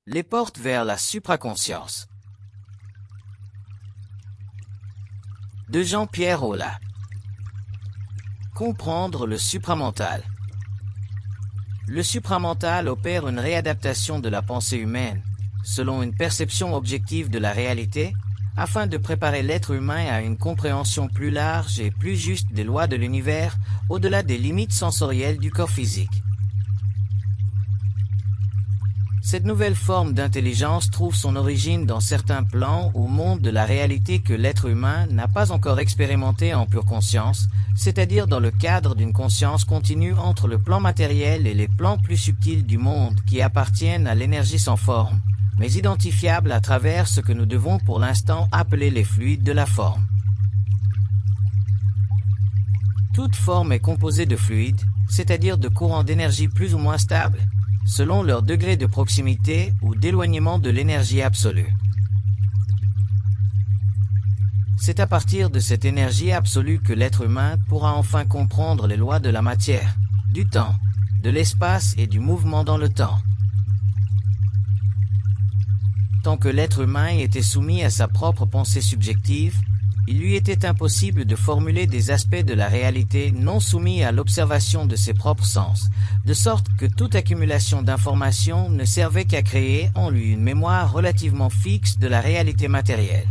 les portes vers la supraconscience. De Jean-Pierre Aulas. Comprendre le supramental. Le supramental opère une réadaptation de la pensée humaine, selon une perception objective de la réalité, afin de préparer l'être humain à une compréhension plus large et plus juste des lois de l'univers, au-delà des limites sensorielles du corps physique. Cette nouvelle forme d'intelligence trouve son origine dans certains plans ou mondes de la réalité que l'être humain n'a pas encore expérimenté en pure conscience, c'est-à-dire dans le cadre d'une conscience continue entre le plan matériel et les plans plus subtils du monde qui appartiennent à l'énergie sans forme, mais identifiables à travers ce que nous devons pour l'instant appeler les fluides de la forme. Toute forme est composée de fluides, c'est-à-dire de courants d'énergie plus ou moins stables, selon leur degré de proximité ou d'éloignement de l'énergie absolue. C'est à partir de cette énergie absolue que l'être humain pourra enfin comprendre les lois de la matière, du temps, de l'espace et du mouvement dans le temps. Tant que l'être humain était soumis à sa propre pensée subjective, il lui était impossible de formuler des aspects de la réalité non soumis à l'observation de ses propres sens, de sorte que toute accumulation d'informations ne servait qu'à créer en lui une mémoire relativement fixe de la réalité matérielle.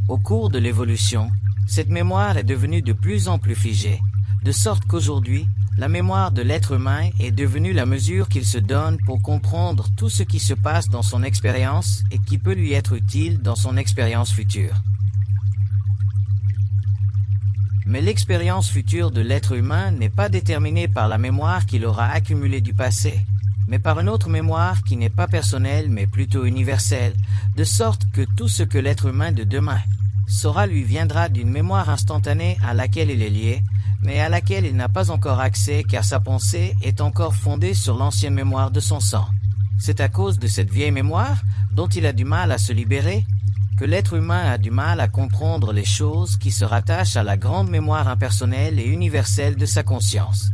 Au cours de l'évolution, cette mémoire est devenue de plus en plus figée, de sorte qu'aujourd'hui, la mémoire de l'être humain est devenue la mesure qu'il se donne pour comprendre tout ce qui se passe dans son expérience et qui peut lui être utile dans son expérience future. Mais l'expérience future de l'être humain n'est pas déterminée par la mémoire qu'il aura accumulée du passé, mais par une autre mémoire qui n'est pas personnelle mais plutôt universelle, de sorte que tout ce que l'être humain de demain saura lui viendra d'une mémoire instantanée à laquelle il est lié, mais à laquelle il n'a pas encore accès car sa pensée est encore fondée sur l'ancienne mémoire de son sang. C'est à cause de cette vieille mémoire, dont il a du mal à se libérer, que l'être humain a du mal à comprendre les choses qui se rattachent à la grande mémoire impersonnelle et universelle de sa conscience.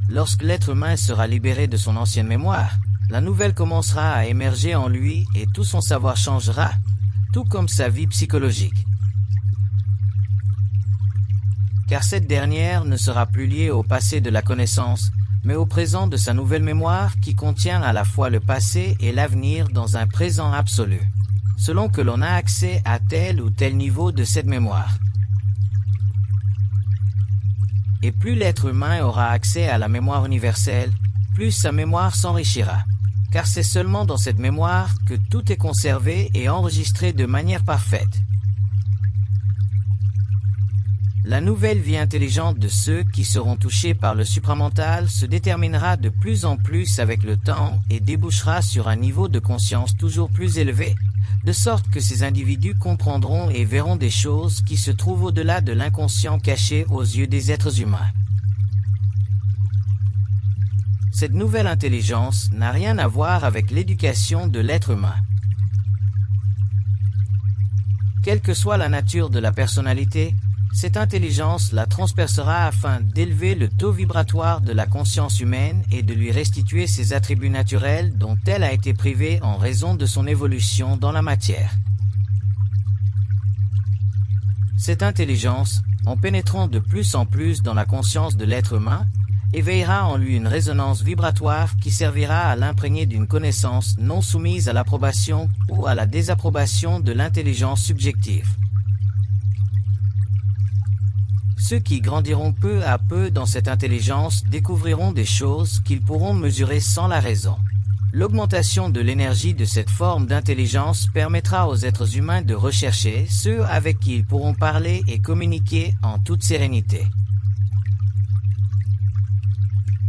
Lorsque l'être humain sera libéré de son ancienne mémoire, la nouvelle commencera à émerger en lui et tout son savoir changera, tout comme sa vie psychologique. Car cette dernière ne sera plus liée au passé de la connaissance, mais au présent de sa nouvelle mémoire qui contient à la fois le passé et l'avenir dans un présent absolu, selon que l'on a accès à tel ou tel niveau de cette mémoire. Et plus l'être humain aura accès à la mémoire universelle, plus sa mémoire s'enrichira, car c'est seulement dans cette mémoire que tout est conservé et enregistré de manière parfaite. La nouvelle vie intelligente de ceux qui seront touchés par le supramental se déterminera de plus en plus avec le temps et débouchera sur un niveau de conscience toujours plus élevé, de sorte que ces individus comprendront et verront des choses qui se trouvent au-delà de l'inconscient caché aux yeux des êtres humains. Cette nouvelle intelligence n'a rien à voir avec l'éducation de l'être humain. Quelle que soit la nature de la personnalité, cette intelligence la transpercera afin d'élever le taux vibratoire de la conscience humaine et de lui restituer ses attributs naturels dont elle a été privée en raison de son évolution dans la matière. Cette intelligence, en pénétrant de plus en plus dans la conscience de l'être humain, éveillera en lui une résonance vibratoire qui servira à l'imprégner d'une connaissance non soumise à l'approbation ou à la désapprobation de l'intelligence subjective. Ceux qui grandiront peu à peu dans cette intelligence découvriront des choses qu'ils pourront mesurer sans la raison. L'augmentation de l'énergie de cette forme d'intelligence permettra aux êtres humains de rechercher ceux avec qui ils pourront parler et communiquer en toute sérénité.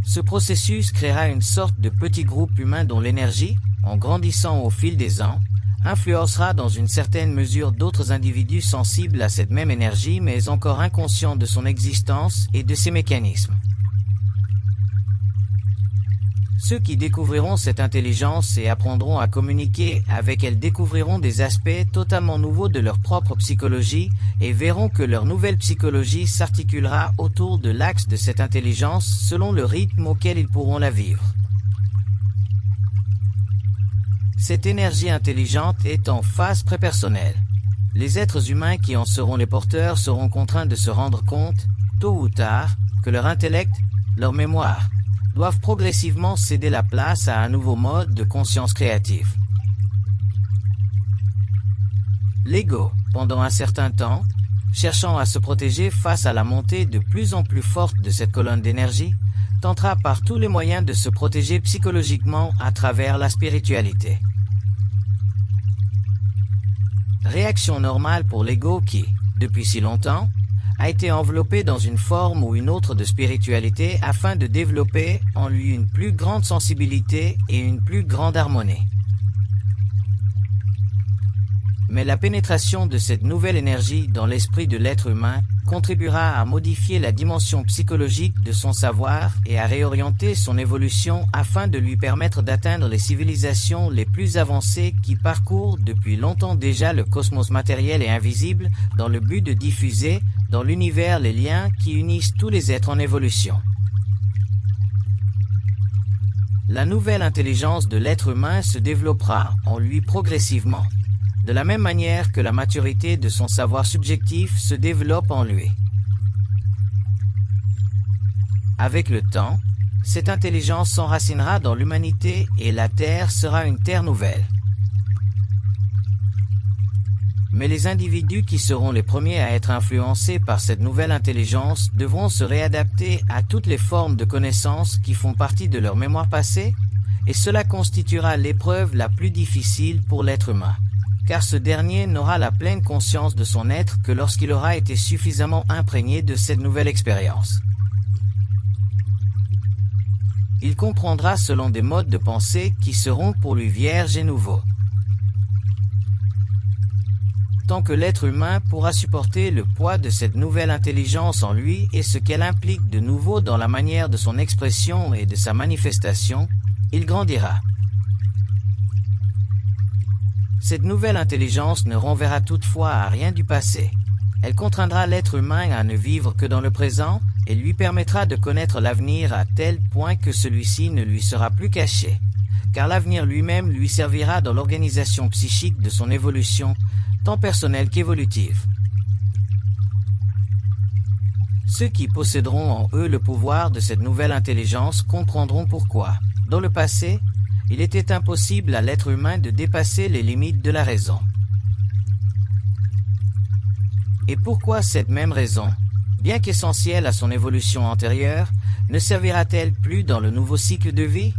Ce processus créera une sorte de petit groupe humain dont l'énergie, en grandissant au fil des ans, influencera dans une certaine mesure d'autres individus sensibles à cette même énergie mais encore inconscients de son existence et de ses mécanismes. Ceux qui découvriront cette intelligence et apprendront à communiquer avec elle découvriront des aspects totalement nouveaux de leur propre psychologie et verront que leur nouvelle psychologie s'articulera autour de l'axe de cette intelligence selon le rythme auquel ils pourront la vivre. Cette énergie intelligente est en phase prépersonnelle. Les êtres humains qui en seront les porteurs seront contraints de se rendre compte, tôt ou tard, que leur intellect, leur mémoire, doivent progressivement céder la place à un nouveau mode de conscience créative. L'ego, pendant un certain temps, cherchant à se protéger face à la montée de plus en plus forte de cette colonne d'énergie, tentera par tous les moyens de se protéger psychologiquement à travers la spiritualité. Réaction normale pour l'ego qui, depuis si longtemps, a été enveloppé dans une forme ou une autre de spiritualité afin de développer en lui une plus grande sensibilité et une plus grande harmonie. Mais la pénétration de cette nouvelle énergie dans l'esprit de l'être humain contribuera à modifier la dimension psychologique de son savoir et à réorienter son évolution afin de lui permettre d'atteindre les civilisations les plus avancées qui parcourent depuis longtemps déjà le cosmos matériel et invisible dans le but de diffuser dans l'univers les liens qui unissent tous les êtres en évolution. La nouvelle intelligence de l'être humain se développera en lui progressivement, de la même manière que la maturité de son savoir subjectif se développe en lui. Avec le temps, cette intelligence s'enracinera dans l'humanité et la Terre sera une Terre nouvelle. Mais les individus qui seront les premiers à être influencés par cette nouvelle intelligence devront se réadapter à toutes les formes de connaissances qui font partie de leur mémoire passée, et cela constituera l'épreuve la plus difficile pour l'être humain, car ce dernier n'aura la pleine conscience de son être que lorsqu'il aura été suffisamment imprégné de cette nouvelle expérience. Il comprendra selon des modes de pensée qui seront pour lui vierges et nouveaux. Tant que l'être humain pourra supporter le poids de cette nouvelle intelligence en lui et ce qu'elle implique de nouveau dans la manière de son expression et de sa manifestation, il grandira. Cette nouvelle intelligence ne renverra toutefois à rien du passé. Elle contraindra l'être humain à ne vivre que dans le présent et lui permettra de connaître l'avenir à tel point que celui-ci ne lui sera plus caché, car l'avenir lui-même lui servira dans l'organisation psychique de son évolution, tant personnelle qu'évolutive. Ceux qui posséderont en eux le pouvoir de cette nouvelle intelligence comprendront pourquoi, dans le passé, il était impossible à l'être humain de dépasser les limites de la raison. Et pourquoi cette même raison, bien qu'essentielle à son évolution antérieure, ne servira-t-elle plus dans le nouveau cycle de vie?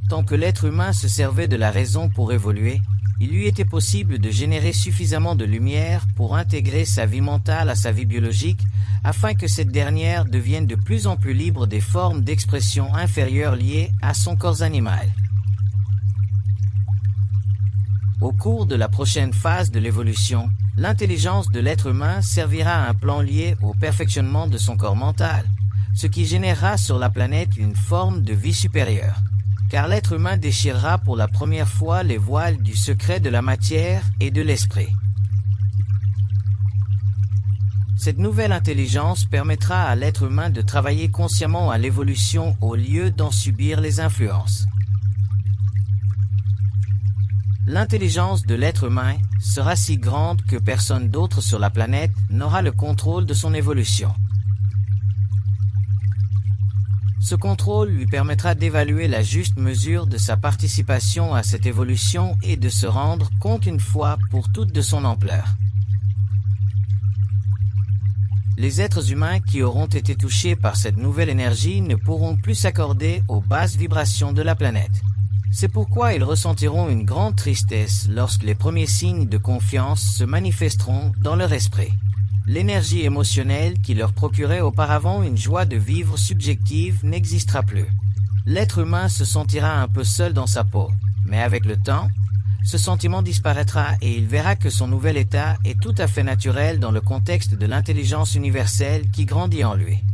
Tant que l'être humain se servait de la raison pour évoluer, il lui était possible de générer suffisamment de lumière pour intégrer sa vie mentale à sa vie biologique, afin que cette dernière devienne de plus en plus libre des formes d'expression inférieures liées à son corps animal. Au cours de la prochaine phase de l'évolution, l'intelligence de l'être humain servira à un plan lié au perfectionnement de son corps mental, ce qui générera sur la planète une forme de vie supérieure. Car l'être humain déchirera pour la première fois les voiles du secret de la matière et de l'esprit. Cette nouvelle intelligence permettra à l'être humain de travailler consciemment à l'évolution au lieu d'en subir les influences. L'intelligence de l'être humain sera si grande que personne d'autre sur la planète n'aura le contrôle de son évolution. Ce contrôle lui permettra d'évaluer la juste mesure de sa participation à cette évolution et de se rendre compte une fois pour toutes de son ampleur. Les êtres humains qui auront été touchés par cette nouvelle énergie ne pourront plus s'accorder aux basses vibrations de la planète. C'est pourquoi ils ressentiront une grande tristesse lorsque les premiers signes de confiance se manifesteront dans leur esprit. L'énergie émotionnelle qui leur procurait auparavant une joie de vivre subjective n'existera plus. L'être humain se sentira un peu seul dans sa peau, mais avec le temps, ce sentiment disparaîtra et il verra que son nouvel état est tout à fait naturel dans le contexte de l'intelligence universelle qui grandit en lui.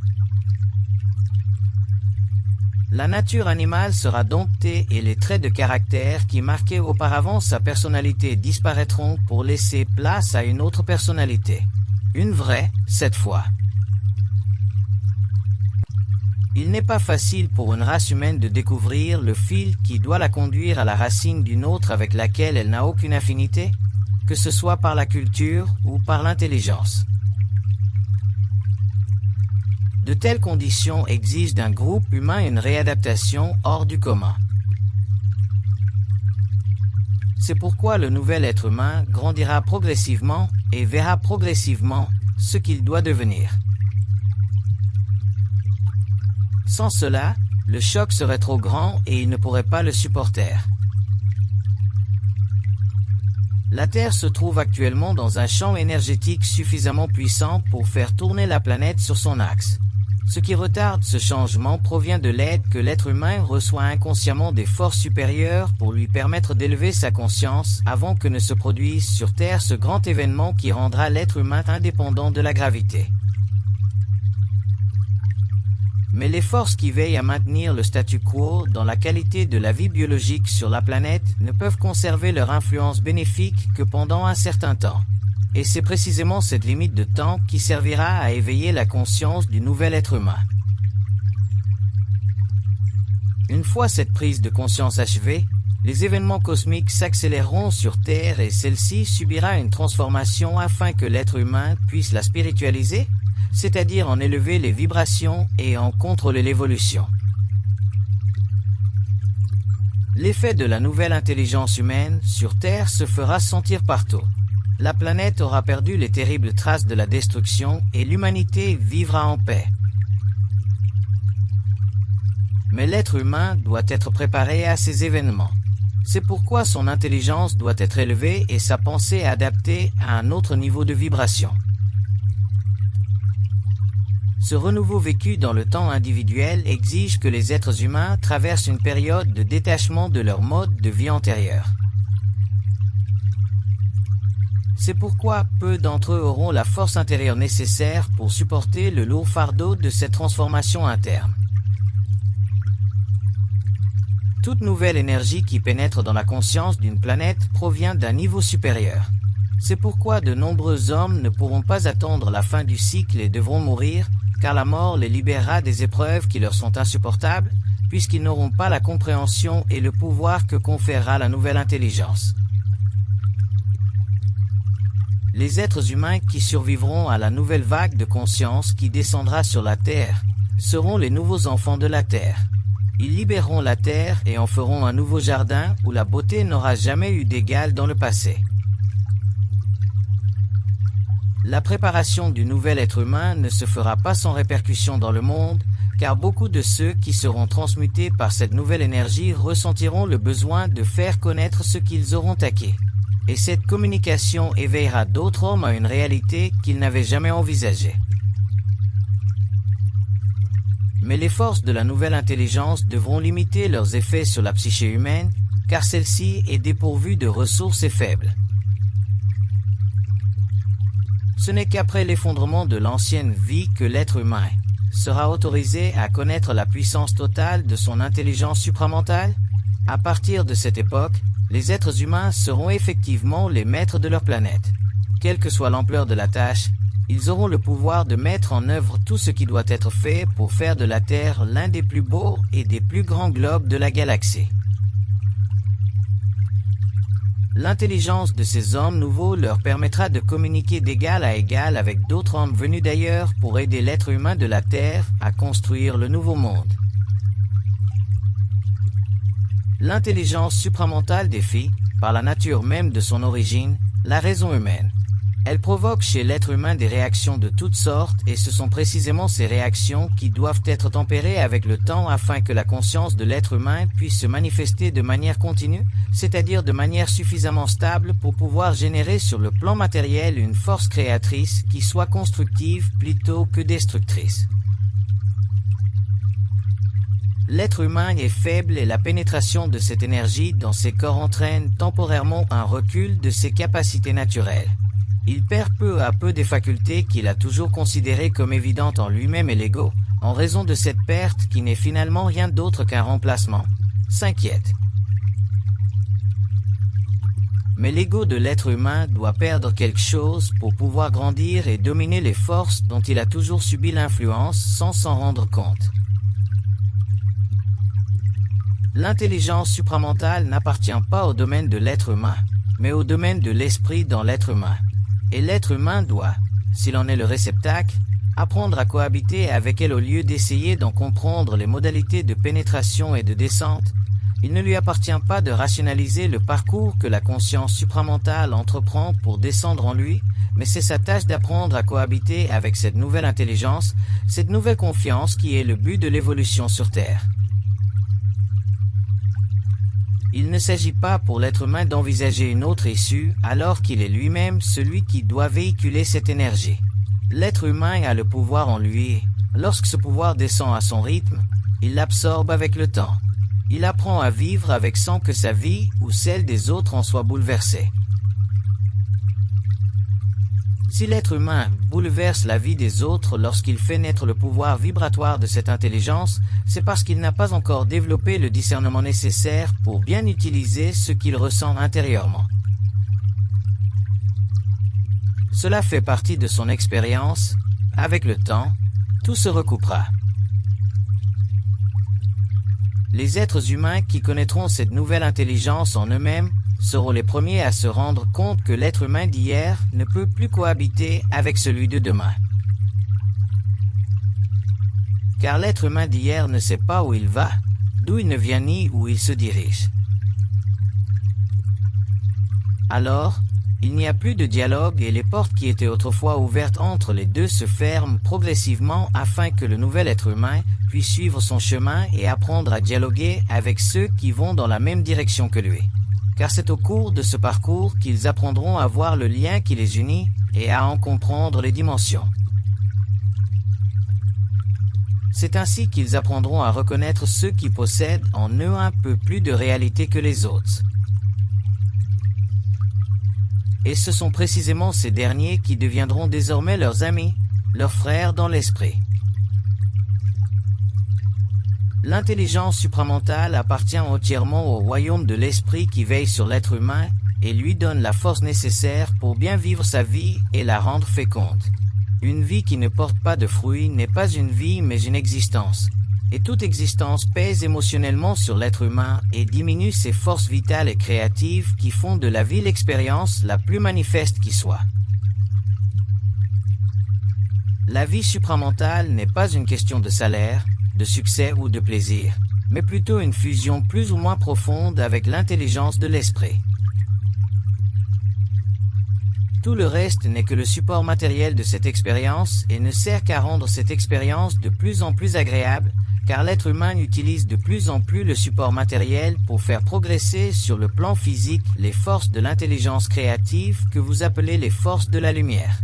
La nature animale sera domptée et les traits de caractère qui marquaient auparavant sa personnalité disparaîtront pour laisser place à une autre personnalité. Une vraie, cette fois. Il n'est pas facile pour une race humaine de découvrir le fil qui doit la conduire à la racine d'une autre avec laquelle elle n'a aucune affinité, que ce soit par la culture ou par l'intelligence. De telles conditions exigent d'un groupe humain une réadaptation hors du commun. C'est pourquoi le nouvel être humain grandira progressivement et verra progressivement ce qu'il doit devenir. Sans cela, le choc serait trop grand et il ne pourrait pas le supporter. La Terre se trouve actuellement dans un champ énergétique suffisamment puissant pour faire tourner la planète sur son axe. Ce qui retarde ce changement provient de l'aide que l'être humain reçoit inconsciemment des forces supérieures pour lui permettre d'élever sa conscience avant que ne se produise sur Terre ce grand événement qui rendra l'être humain indépendant de la gravité. Mais les forces qui veillent à maintenir le statu quo dans la qualité de la vie biologique sur la planète ne peuvent conserver leur influence bénéfique que pendant un certain temps. Et c'est précisément cette limite de temps qui servira à éveiller la conscience du nouvel être humain. Une fois cette prise de conscience achevée, les événements cosmiques s'accéléreront sur Terre et celle-ci subira une transformation afin que l'être humain puisse la spiritualiser, c'est-à-dire en élever les vibrations et en contrôler l'évolution. L'effet de la nouvelle intelligence humaine sur Terre se fera sentir partout. La planète aura perdu les terribles traces de la destruction et l'humanité vivra en paix. Mais l'être humain doit être préparé à ces événements. C'est pourquoi son intelligence doit être élevée et sa pensée adaptée à un autre niveau de vibration. Ce renouveau vécu dans le temps individuel exige que les êtres humains traversent une période de détachement de leur mode de vie antérieur. C'est pourquoi peu d'entre eux auront la force intérieure nécessaire pour supporter le lourd fardeau de cette transformation interne. Toute nouvelle énergie qui pénètre dans la conscience d'une planète provient d'un niveau supérieur. C'est pourquoi de nombreux hommes ne pourront pas attendre la fin du cycle et devront mourir, car la mort les libérera des épreuves qui leur sont insupportables, puisqu'ils n'auront pas la compréhension et le pouvoir que conférera la nouvelle intelligence. Les êtres humains qui survivront à la nouvelle vague de conscience qui descendra sur la Terre seront les nouveaux enfants de la Terre. Ils libéreront la Terre et en feront un nouveau jardin où la beauté n'aura jamais eu d'égal dans le passé. La préparation du nouvel être humain ne se fera pas sans répercussion dans le monde, car beaucoup de ceux qui seront transmutés par cette nouvelle énergie ressentiront le besoin de faire connaître ce qu'ils auront acquis. Et cette communication éveillera d'autres hommes à une réalité qu'ils n'avaient jamais envisagée. Mais les forces de la nouvelle intelligence devront limiter leurs effets sur la psyché humaine, car celle-ci est dépourvue de ressources et faible. Ce n'est qu'après l'effondrement de l'ancienne vie que l'être humain sera autorisé à connaître la puissance totale de son intelligence supramentale. À partir de cette époque, les êtres humains seront effectivement les maîtres de leur planète. Quelle que soit l'ampleur de la tâche, ils auront le pouvoir de mettre en œuvre tout ce qui doit être fait pour faire de la Terre l'un des plus beaux et des plus grands globes de la galaxie. L'intelligence de ces hommes nouveaux leur permettra de communiquer d'égal à égal avec d'autres hommes venus d'ailleurs pour aider l'être humain de la Terre à construire le nouveau monde. L'intelligence supramentale défie, par la nature même de son origine, la raison humaine. Elle provoque chez l'être humain des réactions de toutes sortes et ce sont précisément ces réactions qui doivent être tempérées avec le temps afin que la conscience de l'être humain puisse se manifester de manière continue, c'est-à-dire de manière suffisamment stable pour pouvoir générer sur le plan matériel une force créatrice qui soit constructive plutôt que destructrice. L'être humain est faible et la pénétration de cette énergie dans ses corps entraîne temporairement un recul de ses capacités naturelles. Il perd peu à peu des facultés qu'il a toujours considérées comme évidentes en lui-même et l'ego, en raison de cette perte qui n'est finalement rien d'autre qu'un remplacement, s'inquiète. Mais l'ego de l'être humain doit perdre quelque chose pour pouvoir grandir et dominer les forces dont il a toujours subi l'influence sans s'en rendre compte. L'intelligence supramentale n'appartient pas au domaine de l'être humain, mais au domaine de l'esprit dans l'être humain. Et l'être humain doit, s'il en est le réceptacle, apprendre à cohabiter avec elle au lieu d'essayer d'en comprendre les modalités de pénétration et de descente. Il ne lui appartient pas de rationaliser le parcours que la conscience supramentale entreprend pour descendre en lui, mais c'est sa tâche d'apprendre à cohabiter avec cette nouvelle intelligence, cette nouvelle confiance qui est le but de l'évolution sur Terre. Il ne s'agit pas pour l'être humain d'envisager une autre issue alors qu'il est lui-même celui qui doit véhiculer cette énergie. L'être humain a le pouvoir en lui. Lorsque ce pouvoir descend à son rythme, il l'absorbe avec le temps. Il apprend à vivre avec sans que sa vie ou celle des autres en soit bouleversée. Si l'être humain bouleverse la vie des autres lorsqu'il fait naître le pouvoir vibratoire de cette intelligence, c'est parce qu'il n'a pas encore développé le discernement nécessaire pour bien utiliser ce qu'il ressent intérieurement. Cela fait partie de son expérience. Avec le temps, tout se recoupera. Les êtres humains qui connaîtront cette nouvelle intelligence en eux-mêmes seront les premiers à se rendre compte que l'être humain d'hier ne peut plus cohabiter avec celui de demain. Car l'être humain d'hier ne sait pas où il va, d'où il ne vient ni où il se dirige. Alors, il n'y a plus de dialogue et les portes qui étaient autrefois ouvertes entre les deux se ferment progressivement afin que le nouvel être humain puisse suivre son chemin et apprendre à dialoguer avec ceux qui vont dans la même direction que lui. Car c'est au cours de ce parcours qu'ils apprendront à voir le lien qui les unit et à en comprendre les dimensions. C'est ainsi qu'ils apprendront à reconnaître ceux qui possèdent en eux un peu plus de réalité que les autres. Et ce sont précisément ces derniers qui deviendront désormais leurs amis, leurs frères dans l'esprit. L'intelligence supramentale appartient entièrement au royaume de l'esprit qui veille sur l'être humain et lui donne la force nécessaire pour bien vivre sa vie et la rendre féconde. Une vie qui ne porte pas de fruits n'est pas une vie mais une existence. Et toute existence pèse émotionnellement sur l'être humain et diminue ses forces vitales et créatives qui font de la vie l'expérience la plus manifeste qui soit. La vie supramentale n'est pas une question de salaire, de succès ou de plaisir, mais plutôt une fusion plus ou moins profonde avec l'intelligence de l'esprit. Tout le reste n'est que le support matériel de cette expérience et ne sert qu'à rendre cette expérience de plus en plus agréable, car l'être humain utilise de plus en plus le support matériel pour faire progresser sur le plan physique les forces de l'intelligence créative que vous appelez les forces de la lumière.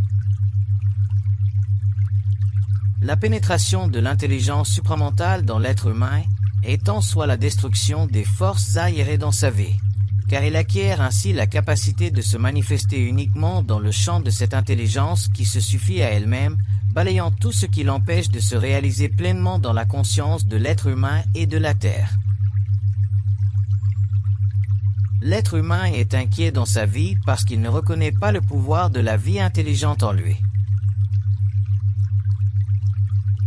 La pénétration de l'intelligence supramentale dans l'être humain est en soi la destruction des forces aérées dans sa vie, car il acquiert ainsi la capacité de se manifester uniquement dans le champ de cette intelligence qui se suffit à elle-même, balayant tout ce qui l'empêche de se réaliser pleinement dans la conscience de l'être humain et de la Terre. L'être humain est inquiet dans sa vie parce qu'il ne reconnaît pas le pouvoir de la vie intelligente en lui.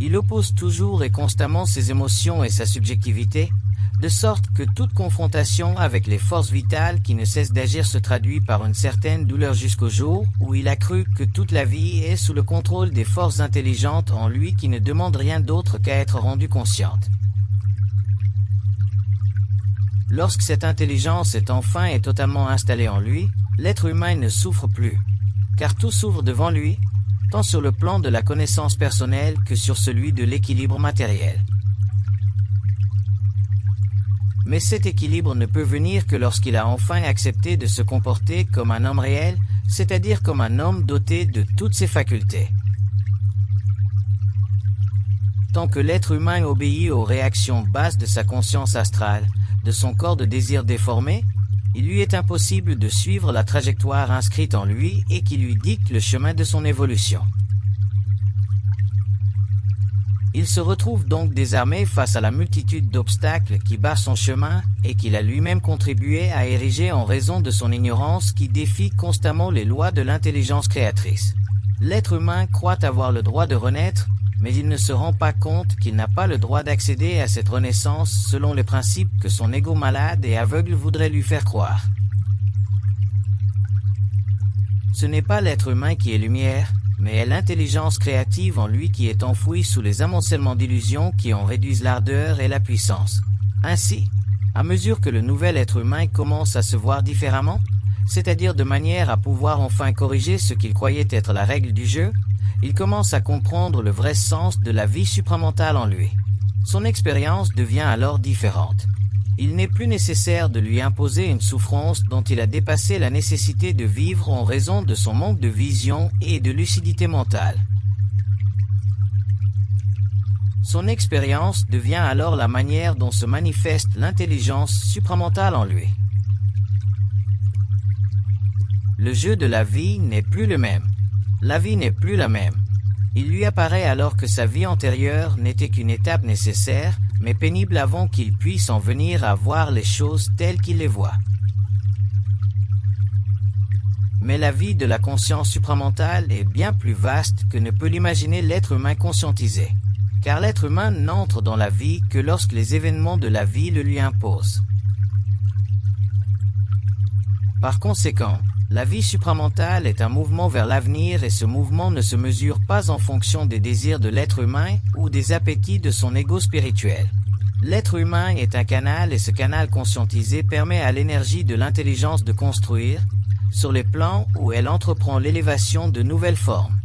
Il oppose toujours et constamment ses émotions et sa subjectivité, de sorte que toute confrontation avec les forces vitales qui ne cessent d'agir se traduit par une certaine douleur jusqu'au jour où il a cru que toute la vie est sous le contrôle des forces intelligentes en lui qui ne demandent rien d'autre qu'à être rendues conscientes. Lorsque cette intelligence est enfin et totalement installée en lui, l'être humain ne souffre plus, car tout s'ouvre devant lui, tant sur le plan de la connaissance personnelle que sur celui de l'équilibre matériel. Mais cet équilibre ne peut venir que lorsqu'il a enfin accepté de se comporter comme un homme réel, c'est-à-dire comme un homme doté de toutes ses facultés. Tant que l'être humain obéit aux réactions basses de sa conscience astrale, de son corps de désir déformé, il lui est impossible de suivre la trajectoire inscrite en lui et qui lui dicte le chemin de son évolution. Il se retrouve donc désarmé face à la multitude d'obstacles qui barrent son chemin et qu'il a lui-même contribué à ériger en raison de son ignorance qui défie constamment les lois de l'intelligence créatrice. L'être humain croit avoir le droit de renaître, mais il ne se rend pas compte qu'il n'a pas le droit d'accéder à cette renaissance selon les principes que son ego malade et aveugle voudrait lui faire croire. Ce n'est pas l'être humain qui est lumière, mais est l'intelligence créative en lui qui est enfouie sous les amoncellements d'illusions qui en réduisent l'ardeur et la puissance. Ainsi, à mesure que le nouvel être humain commence à se voir différemment, c'est-à-dire de manière à pouvoir enfin corriger ce qu'il croyait être la règle du jeu, il commence à comprendre le vrai sens de la vie supramentale en lui. Son expérience devient alors différente. Il n'est plus nécessaire de lui imposer une souffrance dont il a dépassé la nécessité de vivre en raison de son manque de vision et de lucidité mentale. Son expérience devient alors la manière dont se manifeste l'intelligence supramentale en lui. Le jeu de la vie n'est plus le même. La vie n'est plus la même. Il lui apparaît alors que sa vie antérieure n'était qu'une étape nécessaire, mais pénible avant qu'il puisse en venir à voir les choses telles qu'il les voit. Mais la vie de la conscience supramentale est bien plus vaste que ne peut l'imaginer l'être humain conscientisé, car l'être humain n'entre dans la vie que lorsque les événements de la vie le lui imposent. Par conséquent, la vie supramentale est un mouvement vers l'avenir et ce mouvement ne se mesure pas en fonction des désirs de l'être humain ou des appétits de son ego spirituel. L'être humain est un canal et ce canal conscientisé permet à l'énergie de l'intelligence de construire, sur les plans où elle entreprend l'élévation de nouvelles formes.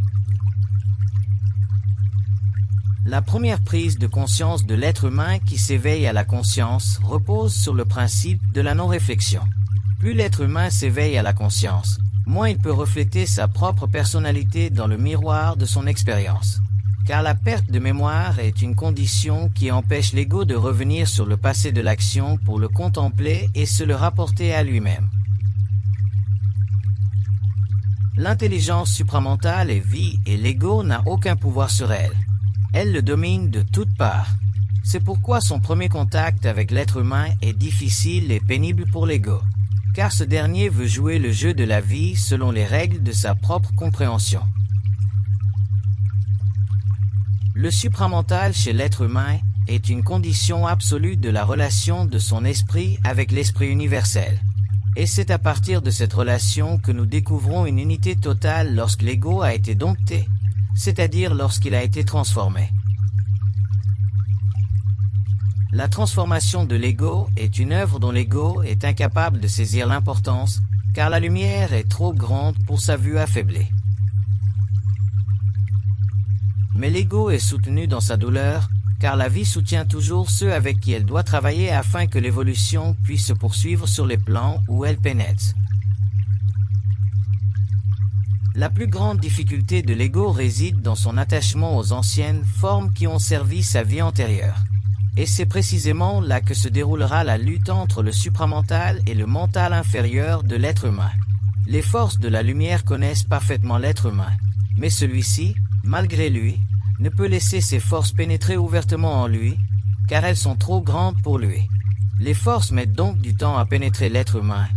La première prise de conscience de l'être humain qui s'éveille à la conscience repose sur le principe de la non-réflexion. Plus l'être humain s'éveille à la conscience, moins il peut refléter sa propre personnalité dans le miroir de son expérience. Car la perte de mémoire est une condition qui empêche l'ego de revenir sur le passé de l'action pour le contempler et se le rapporter à lui-même. L'intelligence supramentale est vie et l'ego n'a aucun pouvoir sur elle. Elle le domine de toutes parts. C'est pourquoi son premier contact avec l'être humain est difficile et pénible pour l'ego. Car ce dernier veut jouer le jeu de la vie selon les règles de sa propre compréhension. Le supramental chez l'être humain est une condition absolue de la relation de son esprit avec l'esprit universel. Et c'est à partir de cette relation que nous découvrons une unité totale lorsque l'ego a été dompté, c'est-à-dire lorsqu'il a été transformé. La transformation de l'ego est une œuvre dont l'ego est incapable de saisir l'importance, car la lumière est trop grande pour sa vue affaiblie. Mais l'ego est soutenu dans sa douleur, car la vie soutient toujours ceux avec qui elle doit travailler afin que l'évolution puisse se poursuivre sur les plans où elle pénètre. La plus grande difficulté de l'ego réside dans son attachement aux anciennes formes qui ont servi sa vie antérieure. Et c'est précisément là que se déroulera la lutte entre le supramental et le mental inférieur de l'être humain. Les forces de la lumière connaissent parfaitement l'être humain, mais celui-ci, malgré lui, ne peut laisser ses forces pénétrer ouvertement en lui, car elles sont trop grandes pour lui. Les forces mettent donc du temps à pénétrer l'être humain.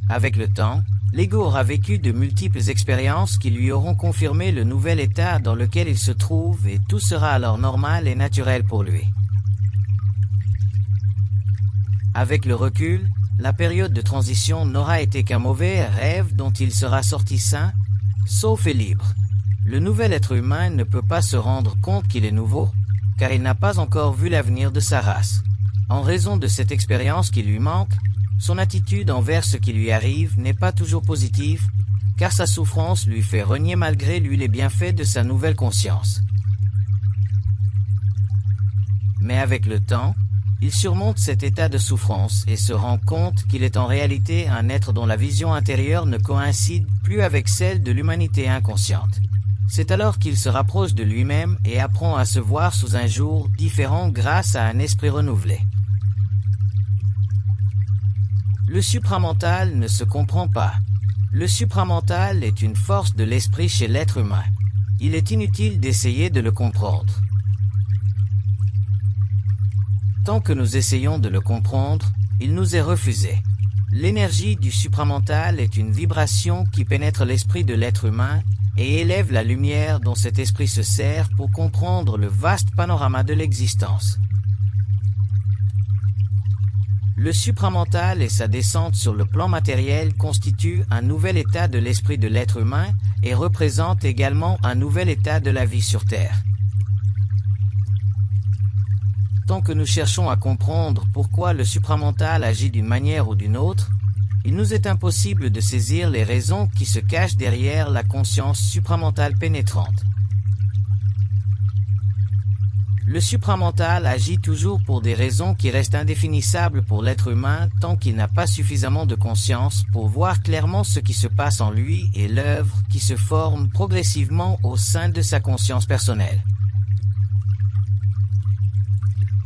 Avec le temps, l'ego aura vécu de multiples expériences qui lui auront confirmé le nouvel état dans lequel il se trouve et tout sera alors normal et naturel pour lui. Avec le recul, la période de transition n'aura été qu'un mauvais rêve dont il sera sorti sain, sauf et libre. Le nouvel être humain ne peut pas se rendre compte qu'il est nouveau, car il n'a pas encore vu l'avenir de sa race. En raison de cette expérience qui lui manque, son attitude envers ce qui lui arrive n'est pas toujours positive, car sa souffrance lui fait renier malgré lui les bienfaits de sa nouvelle conscience. Mais avec le temps, il surmonte cet état de souffrance et se rend compte qu'il est en réalité un être dont la vision intérieure ne coïncide plus avec celle de l'humanité inconsciente. C'est alors qu'il se rapproche de lui-même et apprend à se voir sous un jour différent grâce à un esprit renouvelé. Le supramental ne se comprend pas. Le supramental est une force de l'esprit chez l'être humain. Il est inutile d'essayer de le comprendre. Tant que nous essayons de le comprendre, il nous est refusé. L'énergie du supramental est une vibration qui pénètre l'esprit de l'être humain et élève la lumière dont cet esprit se sert pour comprendre le vaste panorama de l'existence. Le supramental et sa descente sur le plan matériel constituent un nouvel état de l'esprit de l'être humain et représentent également un nouvel état de la vie sur Terre. Tant que nous cherchons à comprendre pourquoi le supramental agit d'une manière ou d'une autre, il nous est impossible de saisir les raisons qui se cachent derrière la conscience supramentale pénétrante. Le supramental agit toujours pour des raisons qui restent indéfinissables pour l'être humain tant qu'il n'a pas suffisamment de conscience pour voir clairement ce qui se passe en lui et l'œuvre qui se forme progressivement au sein de sa conscience personnelle.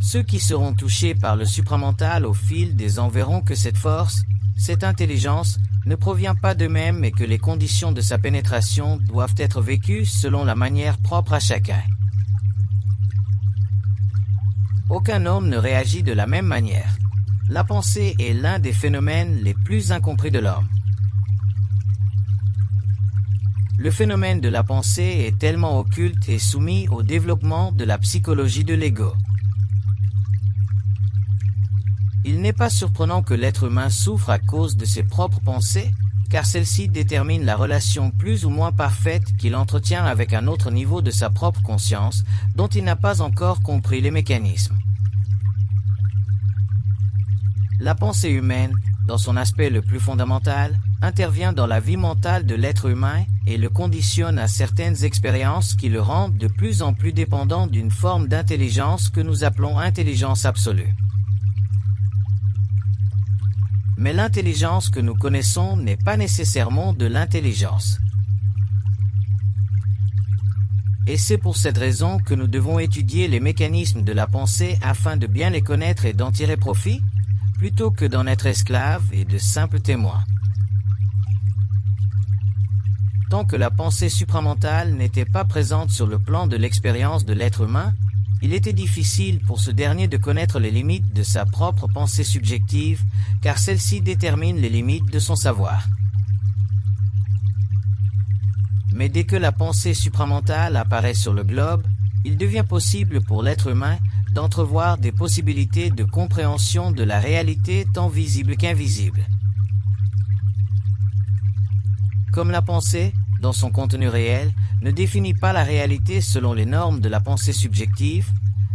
Ceux qui seront touchés par le supramental au fil des ans verront que cette force, cette intelligence, ne provient pas d'eux-mêmes et que les conditions de sa pénétration doivent être vécues selon la manière propre à chacun. Aucun homme ne réagit de la même manière. La pensée est l'un des phénomènes les plus incompris de l'homme. Le phénomène de la pensée est tellement occulte et soumis au développement de la psychologie de l'ego. Il n'est pas surprenant que l'être humain souffre à cause de ses propres pensées, car celles-ci déterminent la relation plus ou moins parfaite qu'il entretient avec un autre niveau de sa propre conscience, dont il n'a pas encore compris les mécanismes. La pensée humaine, dans son aspect le plus fondamental, intervient dans la vie mentale de l'être humain et le conditionne à certaines expériences qui le rendent de plus en plus dépendant d'une forme d'intelligence que nous appelons intelligence absolue. Mais l'intelligence que nous connaissons n'est pas nécessairement de l'intelligence. Et c'est pour cette raison que nous devons étudier les mécanismes de la pensée afin de bien les connaître et d'en tirer profit, plutôt que d'en être esclaves et de simples témoins. Tant que la pensée supramentale n'était pas présente sur le plan de l'expérience de l'être humain, il était difficile pour ce dernier de connaître les limites de sa propre pensée subjective, car celle-ci détermine les limites de son savoir. Mais dès que la pensée supramentale apparaît sur le globe, il devient possible pour l'être humain d'entrevoir des possibilités de compréhension de la réalité tant visible qu'invisible. Comme la pensée, dans son contenu réel, ne définit pas la réalité selon les normes de la pensée subjective,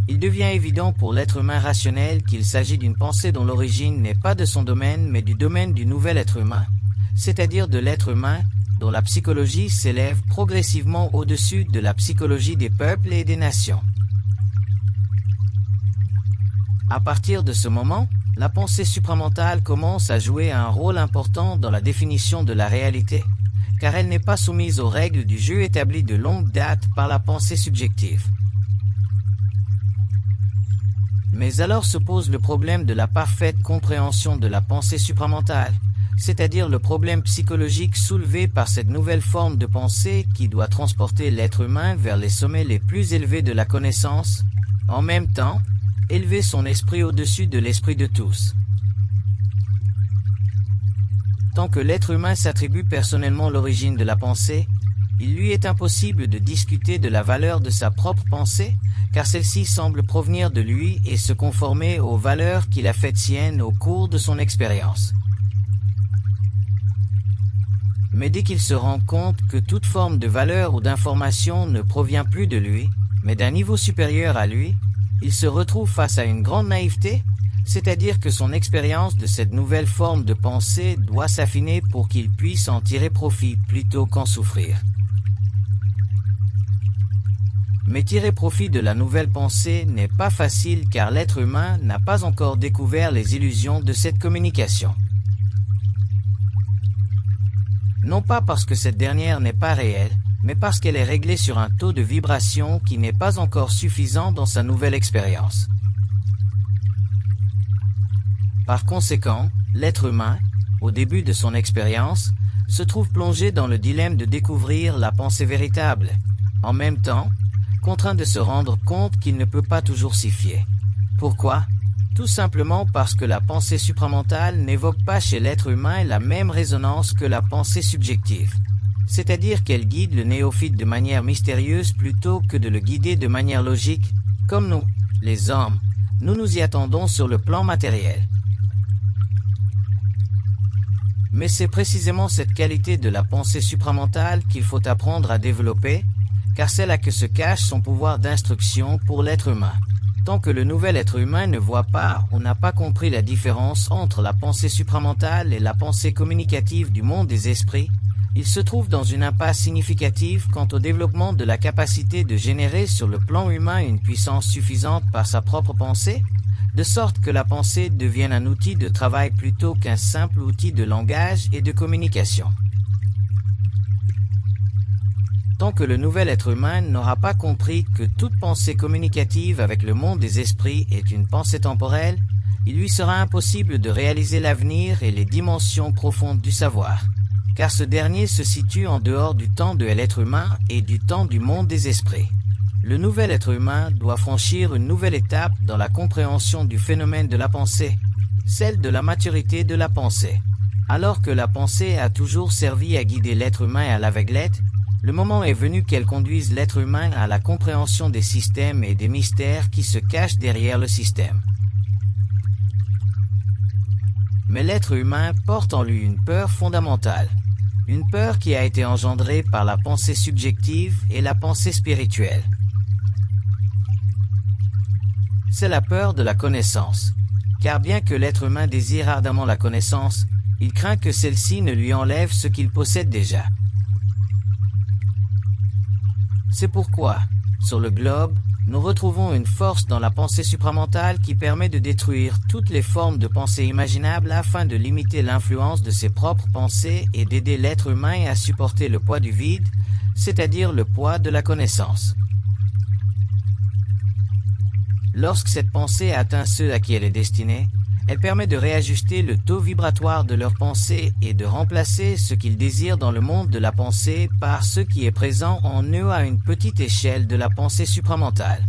il devient évident pour l'être humain rationnel qu'il s'agit d'une pensée dont l'origine n'est pas de son domaine mais du domaine du nouvel être humain, c'est-à-dire de l'être humain dont la psychologie s'élève progressivement au-dessus de la psychologie des peuples et des nations. À partir de ce moment, la pensée supramentale commence à jouer un rôle important dans la définition de la réalité, car elle n'est pas soumise aux règles du jeu établies de longue date par la pensée subjective. Mais alors se pose le problème de la parfaite compréhension de la pensée supramentale, c'est-à-dire le problème psychologique soulevé par cette nouvelle forme de pensée qui doit transporter l'être humain vers les sommets les plus élevés de la connaissance, en même temps, élever son esprit au-dessus de l'esprit de tous. Tant que l'être humain s'attribue personnellement l'origine de la pensée, il lui est impossible de discuter de la valeur de sa propre pensée, car celle-ci semble provenir de lui et se conformer aux valeurs qu'il a faites siennes au cours de son expérience. Mais dès qu'il se rend compte que toute forme de valeur ou d'information ne provient plus de lui, mais d'un niveau supérieur à lui, il se retrouve face à une grande naïveté, c'est-à-dire que son expérience de cette nouvelle forme de pensée doit s'affiner pour qu'il puisse en tirer profit plutôt qu'en souffrir. Mais tirer profit de la nouvelle pensée n'est pas facile car l'être humain n'a pas encore découvert les illusions de cette communication. Non pas parce que cette dernière n'est pas réelle, mais parce qu'elle est réglée sur un taux de vibration qui n'est pas encore suffisant dans sa nouvelle expérience. Par conséquent, l'être humain, au début de son expérience, se trouve plongé dans le dilemme de découvrir la pensée véritable, en même temps, contraint de se rendre compte qu'il ne peut pas toujours s'y fier. Pourquoi? Tout simplement parce que la pensée supramentale n'évoque pas chez l'être humain la même résonance que la pensée subjective. C'est-à-dire qu'elle guide le néophyte de manière mystérieuse plutôt que de le guider de manière logique, comme nous, les hommes, nous nous y attendons sur le plan matériel. Mais c'est précisément cette qualité de la pensée supramentale qu'il faut apprendre à développer, car c'est là que se cache son pouvoir d'instruction pour l'être humain. Tant que le nouvel être humain ne voit pas ou n'a pas compris la différence entre la pensée supramentale et la pensée communicative du monde des esprits, il se trouve dans une impasse significative quant au développement de la capacité de générer sur le plan humain une puissance suffisante par sa propre pensée, de sorte que la pensée devienne un outil de travail plutôt qu'un simple outil de langage et de communication. Tant que le nouvel être humain n'aura pas compris que toute pensée communicative avec le monde des esprits est une pensée temporelle, il lui sera impossible de réaliser l'avenir et les dimensions profondes du savoir, car ce dernier se situe en dehors du temps de l'être humain et du temps du monde des esprits. Le nouvel être humain doit franchir une nouvelle étape dans la compréhension du phénomène de la pensée, celle de la maturité de la pensée. Alors que la pensée a toujours servi à guider l'être humain à l'aveuglette, le moment est venu qu'elle conduise l'être humain à la compréhension des systèmes et des mystères qui se cachent derrière le système. Mais l'être humain porte en lui une peur fondamentale, une peur qui a été engendrée par la pensée subjective et la pensée spirituelle. C'est la peur de la connaissance, car bien que l'être humain désire ardemment la connaissance, il craint que celle-ci ne lui enlève ce qu'il possède déjà. C'est pourquoi, sur le globe, nous retrouvons une force dans la pensée supramentale qui permet de détruire toutes les formes de pensée imaginables afin de limiter l'influence de ses propres pensées et d'aider l'être humain à supporter le poids du vide, c'est-à-dire le poids de la connaissance. Lorsque cette pensée atteint ceux à qui elle est destinée, elle permet de réajuster le taux vibratoire de leur pensée et de remplacer ce qu'ils désirent dans le monde de la pensée par ce qui est présent en eux à une petite échelle de la pensée supramentale.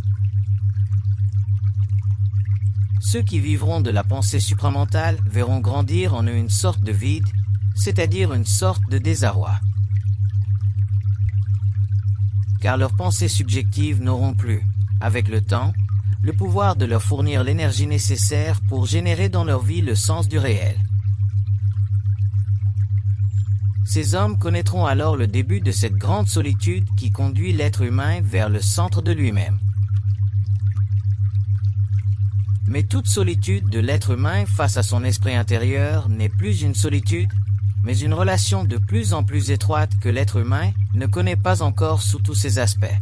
Ceux qui vivront de la pensée supramentale verront grandir en eux une sorte de vide, c'est-à-dire une sorte de désarroi. Car leurs pensées subjectives n'auront plus, avec le temps, le pouvoir de leur fournir l'énergie nécessaire pour générer dans leur vie le sens du réel. Ces hommes connaîtront alors le début de cette grande solitude qui conduit l'être humain vers le centre de lui-même. Mais toute solitude de l'être humain face à son esprit intérieur n'est plus une solitude, mais une relation de plus en plus étroite que l'être humain ne connaît pas encore sous tous ses aspects.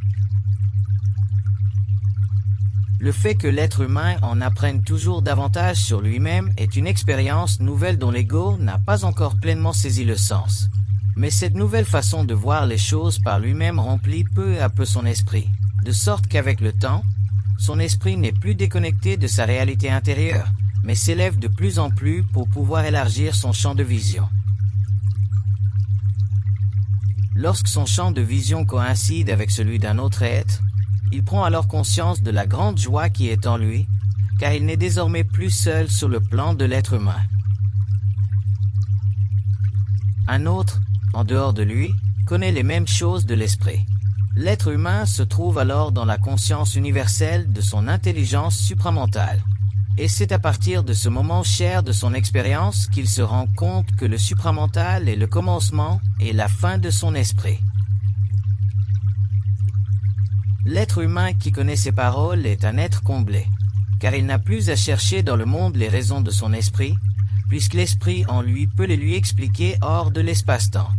Le fait que l'être humain en apprenne toujours davantage sur lui-même est une expérience nouvelle dont l'ego n'a pas encore pleinement saisi le sens. Mais cette nouvelle façon de voir les choses par lui-même remplit peu à peu son esprit, de sorte qu'avec le temps, son esprit n'est plus déconnecté de sa réalité intérieure, mais s'élève de plus en plus pour pouvoir élargir son champ de vision. Lorsque son champ de vision coïncide avec celui d'un autre être, il prend alors conscience de la grande joie qui est en lui, car il n'est désormais plus seul sur le plan de l'être humain. Un autre, en dehors de lui, connaît les mêmes choses de l'esprit. L'être humain se trouve alors dans la conscience universelle de son intelligence supramentale. Et c'est à partir de ce moment cher de son expérience qu'il se rend compte que le supramental est le commencement et la fin de son esprit. L'être humain qui connaît ces paroles est un être comblé, car il n'a plus à chercher dans le monde les raisons de son esprit, puisque l'esprit en lui peut les lui expliquer hors de l'espace-temps.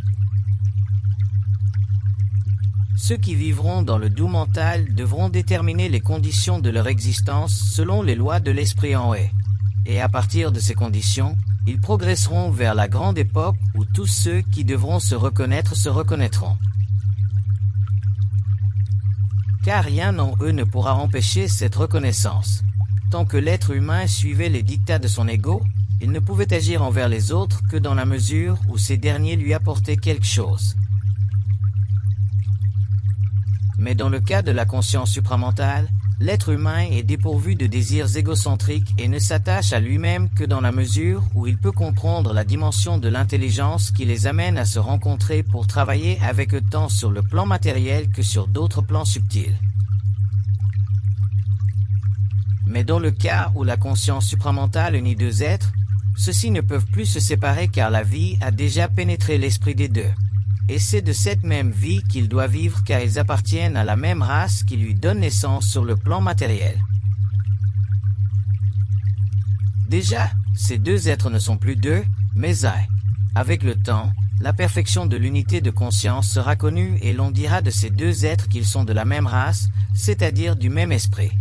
Ceux qui vivront dans le doux mental devront déterminer les conditions de leur existence selon les lois de l'esprit en haut, et à partir de ces conditions, ils progresseront vers la grande époque où tous ceux qui devront se reconnaîtront. Car rien en eux ne pourra empêcher cette reconnaissance. Tant que l'être humain suivait les dictats de son ego, il ne pouvait agir envers les autres que dans la mesure où ces derniers lui apportaient quelque chose. Mais dans le cas de la conscience supramentale, L'être humain est dépourvu de désirs égocentriques et ne s'attache à lui-même que dans la mesure où il peut comprendre la dimension de l'intelligence qui les amène à se rencontrer pour travailler avec eux tant sur le plan matériel que sur d'autres plans subtils. Mais dans le cas où la conscience supramentale unit deux êtres, ceux-ci ne peuvent plus se séparer car la vie a déjà pénétré l'esprit des deux. Et c'est de cette même vie qu'ils doivent vivre car ils appartiennent à la même race qui lui donne naissance sur le plan matériel. Déjà, ces deux êtres ne sont plus deux, mais un. Avec le temps, la perfection de l'unité de conscience sera connue et l'on dira de ces deux êtres qu'ils sont de la même race, c'est-à-dire du même esprit.